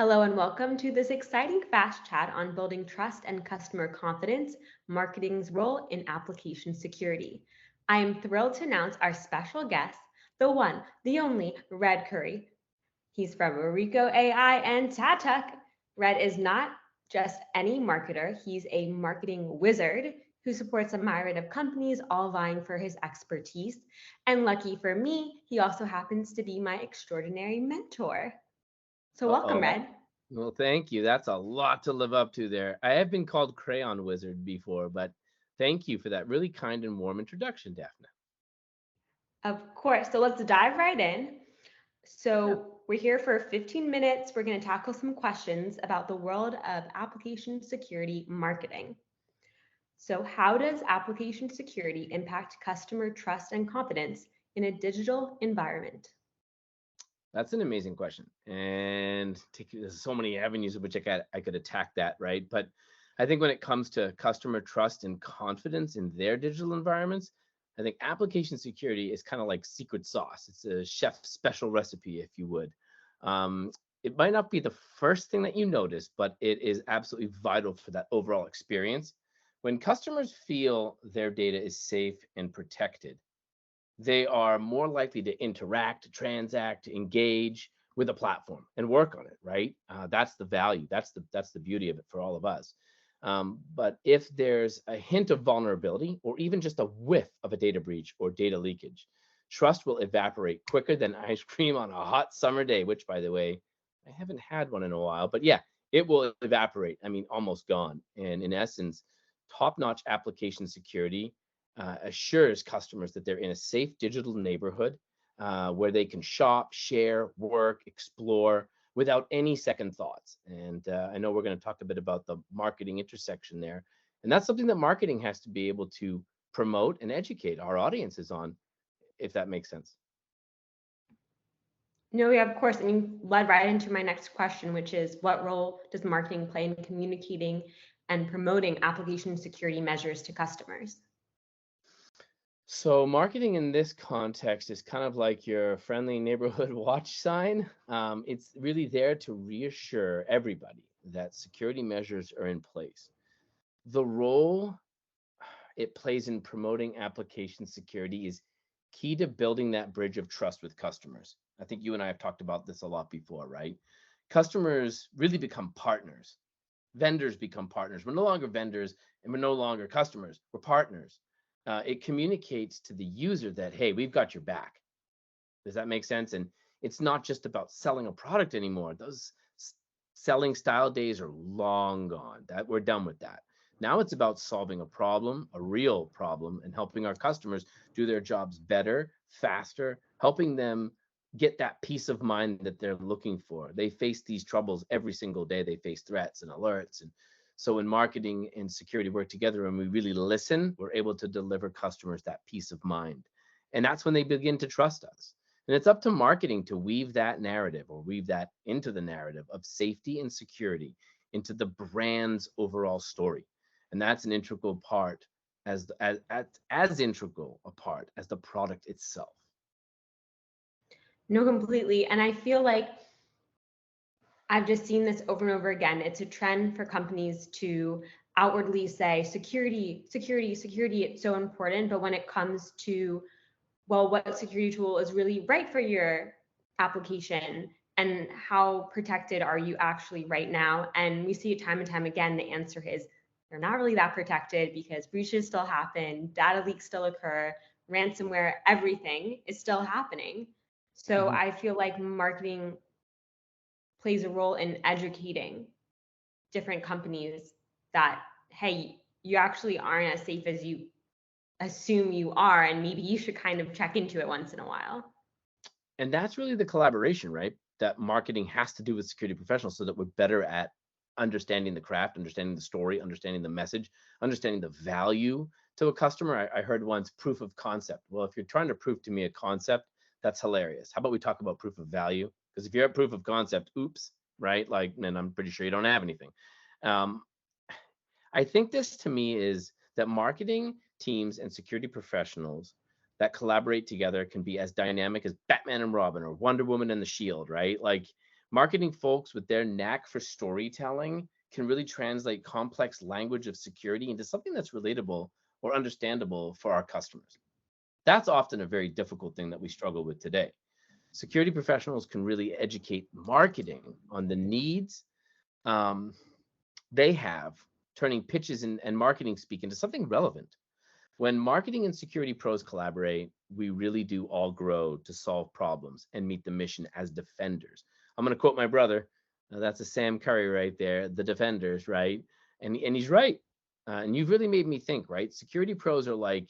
Hello and welcome to this exciting fast chat on building trust and customer confidence, marketing's role in application security. I am thrilled to announce our special guest, the one, the only Red Curry. He's from Reco AI and Tatuk. Red is not just any marketer, he's a marketing wizard who supports a myriad of companies, all vying for his expertise. And lucky for me, he also happens to be my extraordinary mentor. So, welcome, Uh-oh. Red. Well, thank you. That's a lot to live up to there. I have been called Crayon Wizard before, but thank you for that really kind and warm introduction, Daphne. Of course. So let's dive right in. Yeah. So we're here for 15 minutes. We're going to tackle some questions about the world of application security marketing. So, how does application security impact customer trust and confidence in a digital environment? That's an amazing question. And there's so many avenues in which I could attack that, right? But I think when it comes to customer trust and confidence in their digital environments, I think application security is kind of like secret sauce. It's a chef's special recipe, if you would. Um, it might not be the first thing that you notice, but it is absolutely vital for that overall experience. When customers feel their data is safe and protected, they are more likely to interact, transact, engage with a platform and work on it. Right? That's the value. That's the beauty of it for all of us. But if there's a hint of vulnerability or even just a whiff of a data breach or data leakage, trust will evaporate quicker than ice cream on a hot summer day. Which, by the way, I haven't had one in a while. But yeah, it will evaporate. I mean, almost gone. And in essence, top-notch application security assures customers that they're in a safe digital neighborhood where they can shop, share, work, explore without any second thoughts. And I know we're going to talk a bit about the marketing intersection there. And that's something that marketing has to be able to promote and educate our audiences on, if that makes sense. No, yeah, of course. And you led right into my next question, which is what role does marketing play in communicating and promoting application security measures to customers? So, marketing in this context is kind of like your friendly neighborhood watch sign. It's really there to reassure everybody that security measures are in place. The role it plays in promoting application security is key to building that bridge of trust with customers. I think you and I have talked about this a lot before, right? Customers really become partners. Vendors become partners. We're no longer vendors and we're no longer customers. We're partners. It communicates to the user that, hey, we've got your back. Does that make sense? And it's not just about selling a product anymore. Those selling style days are long gone. That we're done with that. Now it's about solving a problem, a real problem, and helping our customers do their jobs better, faster, helping them get that peace of mind that they're looking for. They face these troubles every single day. They face threats and alerts. And so when marketing and security work together and we really listen, we're able to deliver customers that peace of mind. And that's when they begin to trust us. And it's up to marketing to weave that narrative or weave that into the narrative of safety and security into the brand's overall story. And that's an integral part as integral a part as the product itself. No, completely. And I feel like I've just seen this over and over again. It's a trend for companies to outwardly say security, security, security, it's so important. But when it comes to, well, what security tool is really right for your application and how protected are you actually right now? And we see it time and time again. The answer is they're not really that protected because breaches still happen, data leaks still occur, ransomware, everything is still happening. So Mhm. I feel like marketing plays a role in educating different companies that, hey, you actually aren't as safe as you assume you are, and maybe you should kind of check into it once in a while. And that's really the collaboration, right? That marketing has to do with security professionals so that we're better at understanding the craft, understanding the story, understanding the message, understanding the value to a customer. I heard once proof of concept. Well, if you're trying to prove to me a concept, that's hilarious. How about we talk about proof of value? Because if you're at proof of concept, oops, right? Like, then I'm pretty sure you don't have anything. Um, I think this to me is that marketing teams and security professionals that collaborate together can be as dynamic as Batman and Robin or Wonder Woman and the Shield, right? Like Marketing folks with their knack for storytelling can really translate complex language of security into something that's relatable or understandable for our customers. That's often a very difficult thing that we struggle with today. Security professionals can really educate marketing on the needs um, they have, turning pitches and marketing speak into something relevant. When marketing and security pros collaborate, we really do all grow to solve problems and meet the mission as defenders. I'm going to quote my brother. That's a Sam Curry right there, the defenders, right? And he's right. And you've really made me think, right? Security pros are like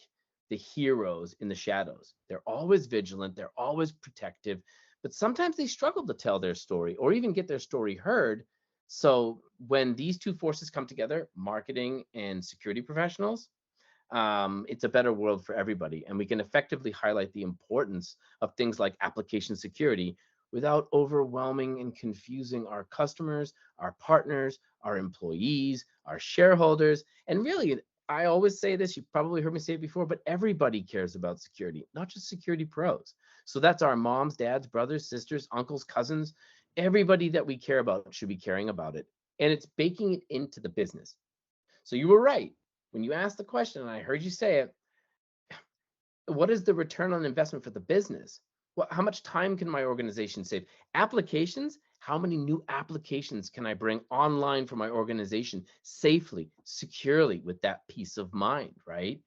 the heroes in the shadows. They're always vigilant, they're always protective, but sometimes they struggle to tell their story or even get their story heard. So when these two forces come together, marketing and security professionals, it's a better world for everybody. And we can effectively highlight the importance of things like application security without overwhelming and confusing our customers, our partners, our employees, our shareholders. And really, I always say this, you probably heard me say it before, but everybody cares about security, not just security pros. So that's our moms, dads, brothers, sisters, uncles, cousins. Everybody that we care about should be caring about it. And it's baking it into the business. So you were right. When you asked the question, and I heard you say it, what is the return on investment for the business? How much time can my organization save? Applications, how many new applications can I bring online for my organization safely, securely, with that peace of mind, right?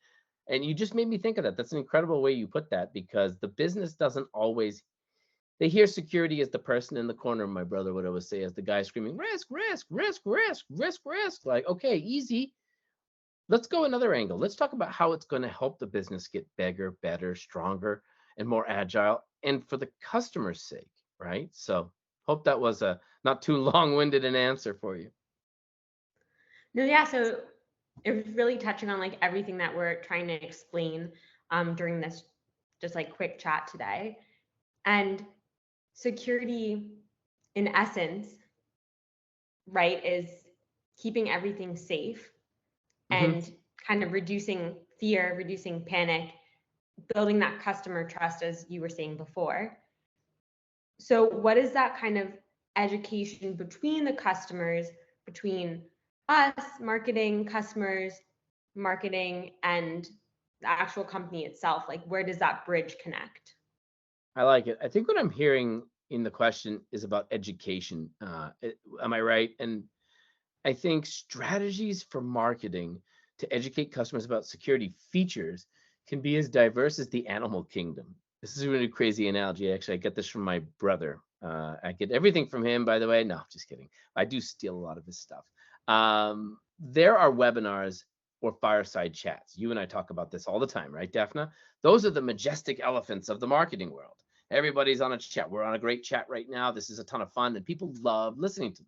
And you just made me think of that. That's an incredible way you put that, because the business doesn't always, they hear security as the person in the corner, my brother would always say, as the guy screaming, risk, risk, risk, risk, risk, risk. Like, okay, easy. Let's go another angle. Let's talk about how it's going to help the business get bigger, better, stronger, and more agile, and for the customer's sake, right? So, hope that was a not too long-winded an answer for you. No, yeah. So it was really touching on like everything that we're trying to explain during this just like quick chat today. And security, in essence, right, is keeping everything safe Hmm. and kind of reducing fear, reducing panic, building that customer trust, as you were saying before. So, what is that kind of education between the customers, between us, marketing, customers, marketing, and the actual company itself? Like, where does that bridge connect? I like it. I think what I'm hearing in the question is about education. Am I right? And I think strategies for marketing to educate customers about security features can be as diverse as the animal kingdom. This is a really crazy analogy. Actually, I get this from my brother. I get everything from him, by the way. No, just kidding. I do steal a lot of his stuff. There are webinars or fireside chats. You and I talk about this all the time, right, Daphne? Those are the majestic elephants of the marketing world. Everybody's on a chat. We're on a great chat right now. This is a ton of fun, and people love listening to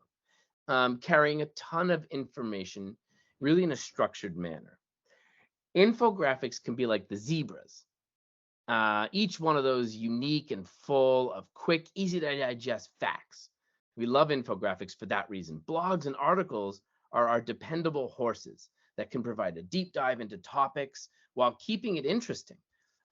them, carrying a ton of information really in a structured manner. Infographics can be like the zebras, each one of those unique and full of quick, easy to digest facts. We love infographics for that reason. Blogs and articles are our dependable horses that can provide a deep dive into topics while keeping it interesting.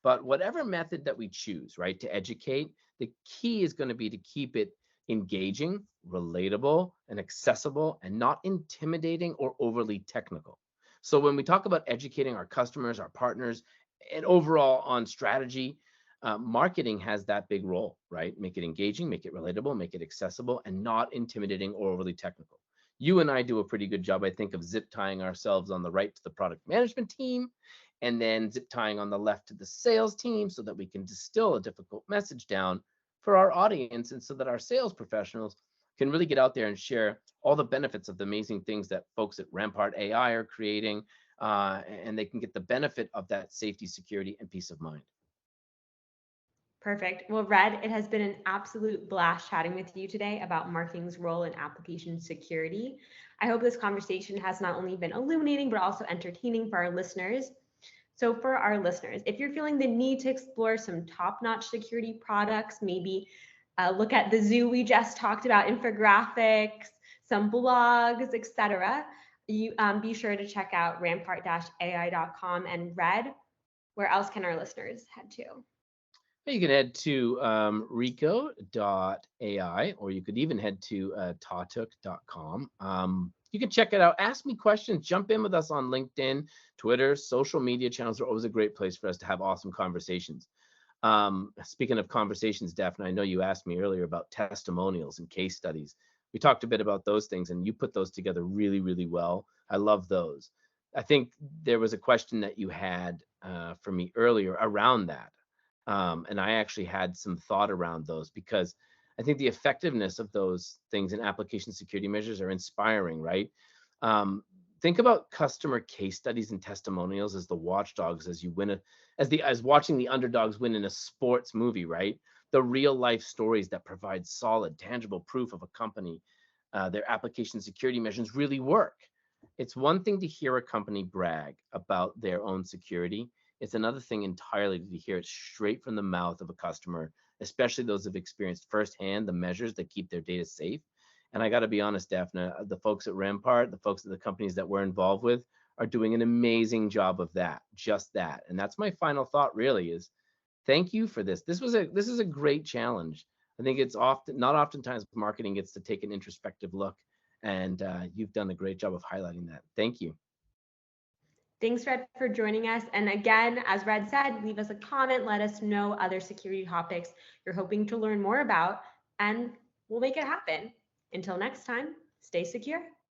But whatever method that we choose, right, to educate, the key is going to be to keep it engaging, relatable, and accessible, and not intimidating or overly technical. So when we talk about educating our customers, our partners, and overall on strategy, marketing has that big role, right? Make it engaging, make it relatable, make it accessible, and not intimidating or overly technical. You and I do a pretty good job, I think, of zip tying ourselves on the right to the product management team, and then zip tying on the left to the sales team, so that we can distill a difficult message down for our audience, and so that our sales professionals can really get out there and share all the benefits of the amazing things that folks at Rampart AI are creating, and they can get the benefit of that safety, security, and peace of mind. Perfect. Well, Red, it has been an absolute blast chatting with you today about marketing's role in application security. I hope this conversation has not only been illuminating, but also entertaining for our listeners. So, for our listeners, if you're feeling the need to explore some top notch security products, maybe look at the zoo we just talked about, infographics, some blogs, etc., you be sure to check out rampart-ai.com. And Red, where else can our listeners head to? You can head to Reco.ai, or you could even head to tautuk.com. You can check it out. Ask me questions. Jump in with us on LinkedIn, Twitter, social media channels are always a great place for us to have awesome conversations. Speaking of conversations, Daphne, I know you asked me earlier about testimonials and case studies. We talked a bit about those things, and you put those together really, really well. I love those. I think there was a question that you had for me earlier around that. And I actually had some thought around those because I think the effectiveness of those things in application security measures are inspiring, right? Um, think about customer case studies and testimonials as the watchdogs as you win a as watching the underdogs win in a sports movie, right? The real life stories that provide solid, tangible proof of a company, their application security measures really work. It's one thing to hear a company brag about their own security. It's another thing entirely to hear it straight from the mouth of a customer, especially those who've experienced firsthand the measures that keep their data safe. And I got to be honest, Daphne, the folks at Rampart, the folks at the companies that we're involved with, are doing an amazing job of that, just that. And that's my final thought. Really, is thank you for this. This is a great challenge. I think it's often not oftentimes marketing gets to take an introspective look, and you've done a great job of highlighting that. Thank you. Thanks, Red, for joining us. And again, as Red said, leave us a comment. Let us know other security topics you're hoping to learn more about, and we'll make it happen. Until next time, stay secure.